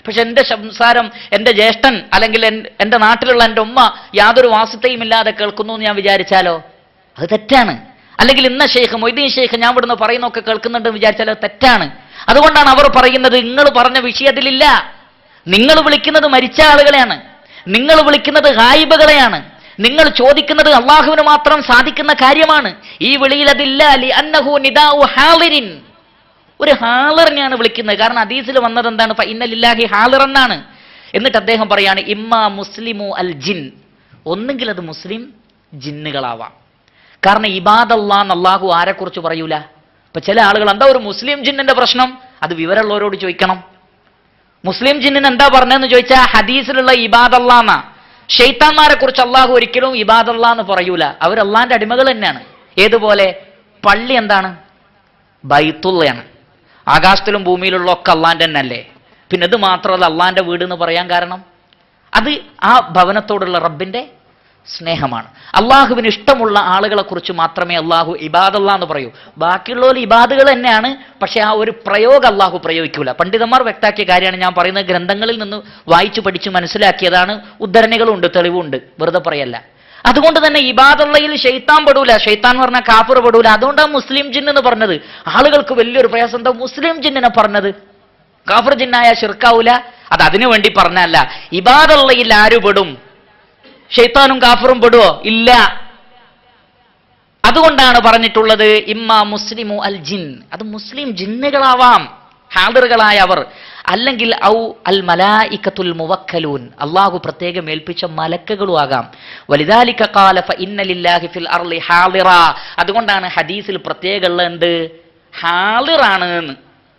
പക്ഷെ എൻ്റെ സംസാരം എൻ്റെ ജ്യേഷ്ഠൻ അല്ലെങ്കിൽ എൻ്റെ നാട്ടിലുള്ള എൻ്റെ ഉമ്മ യാതൊരു വാസ്തയും ഇല്ലാതെ കേൾക്കുന്നു എന്ന് ഞാൻ വിചാരിച്ചാലോ അത് തെറ്റാണ്. അല്ലെങ്കിൽ ഇന്ന ഷെയ്ഖ് മൊയ്തീൻ ഷെയ്ഖ് ഞാൻ ഇവിടുന്ന് പറയുന്നൊക്കെ കേൾക്കുന്നുണ്ടെന്ന് വിചാരിച്ചാലോ തെറ്റാണ്. അതുകൊണ്ടാണ് അവർ പറയുന്നത് നിങ്ങൾ പറഞ്ഞ വിഷയത്തിലില്ല. നിങ്ങൾ വിളിക്കുന്നത് മരിച്ച ആളുകളെയാണ്, നിങ്ങൾ വിളിക്കുന്നത് ഗായിബുകളെയാണ്, നിങ്ങൾ ചോദിക്കുന്നത് അള്ളാഹുവിന് മാത്രം സാധിക്കുന്ന കാര്യമാണ്. ഈ വിളിയിൽ അതില്ല. ലിഅന്നഹു നിദാഉ ഹാളിരിൻ, ഒരു ഹാളിറിനെയാണ് വിളിക്കുന്നത്. കാരണം ഹദീസിൽ വന്നത് എന്താണ്? ഫഇന്ന ലില്ലാഹി ഹാളിർ എന്നാണ്. എന്നിട്ട് അദ്ദേഹം പറയാണ് ഇമ്മാ മുസ്ലിമു അൽ ജിൻ, ഒന്നെങ്കിൽ അത് മുസ്ലിം ജിന്നുകളാവാം. കാരണം ഇബാദല്ലാഹ് എന്ന് അള്ളാഹു ആരെക്കുറിച്ച് പറയൂല. ഇപ്പൊ ചില ആളുകൾ എന്താ ഒരു മുസ്ലിം ജിന്നിന്റെ പ്രശ്നം, അത് വിവരമുള്ളവരോട് ചോദിക്കണം. മുസ്ലിം ജിന്നിന് എന്താ പറഞ്ഞതെന്ന് ചോദിച്ചാൽ ഹദീസിലുള്ള ഇബാദല്ലാന്ന. ഷെയ്ത്താന്മാരെ കുറിച്ച് അള്ളാഹു ഒരിക്കലും ഇബാദല്ലാ എന്ന് പറയൂല, അവർ അള്ളാന്റെ അടിമകൾ തന്നെയാണ്. ഏതുപോലെ പള്ളി എന്താണ്? ബൈത്തുള്ളയാണ്. ആകാശത്തിലും ഭൂമിയിലുള്ള ഒക്കെ അള്ളാന്റെ തന്നെ അല്ലേ. പിന്നെ ഇത് മാത്രമല്ല അള്ളാന്റെ വീട് എന്ന് പറയാൻ കാരണം അത് ആ ഭവനത്തോടുള്ള റബ്ബിന്റെ സ്നേഹമാണ്. അള്ളാഹുവിന് ഇഷ്ടമുള്ള ആളുകളെ കുറിച്ച് മാത്രമേ അള്ളാഹു ഇബാദല്ലാ എന്ന് പറയൂ. ബാക്കിയുള്ളവർ ഇബാദുകൾ തന്നെയാണ്, പക്ഷെ ആ ഒരു പ്രയോഗം അള്ളാഹു പ്രയോഗിക്കൂല. പണ്ഡിതന്മാർ വ്യക്താക്കിയ കാര്യമാണ് ഞാൻ പറയുന്നത്. ഗ്രന്ഥങ്ങളിൽ നിന്ന് വായിച്ചു പഠിച്ച് മനസ്സിലാക്കിയതാണ്. ഉദ്ധരണികളുണ്ട്, തെളിവുണ്ട്, വെറുതെ പറയല്ല. അതുകൊണ്ട് തന്നെ ഇബാദുള്ളയിൽ ഷെയ്ത്താൻ പെടൂല. ഷെയ്ത്താൻ എന്ന് പറഞ്ഞാൽ കാഫിർ പെടൂല. അതുകൊണ്ടാണ് മുസ്ലിം ജിന്ന് എന്ന് പറഞ്ഞത്. ആളുകൾക്ക് വലിയൊരു പ്രയാസം, എന്താ മുസ്ലിം ജിന്നിനെ പറഞ്ഞത്? കാഫിർ ജിന്നായ ശിർക്കാവൂല. അത് അതിനു വേണ്ടി പറഞ്ഞല്ല. ഇബാദുള്ളയിൽ ആര് പെടും? ഷെയ്ത്താനും കാഫറും പെടുവോ? ഇല്ല. അതുകൊണ്ടാണ് പറഞ്ഞിട്ടുള്ളത് ഇമ്മാ മുസ്ലിമു അൽ ജിൻ, അത് മുസ്ലിം ജിന്നുകളാവാം, ഹാദിറുകളായ അവർ. അല്ലെങ്കിൽ ഔ അൽ മലായികത്തുൽ മുവക്കലൂൻ, അള്ളാഹു പ്രത്യേകം ഏൽപ്പിച്ച മലക്കുകളും ആകാം. വലിദാലിക ഖാല ഫഇന്ന ലില്ലാഹി ഫിൽ അർളി ഹാളിറ, അതുകൊണ്ടാണ് ഹദീസിൽ പ്രത്യേകമുള്ള എന്ത്? ഹാളിറാണ് എന്ന്.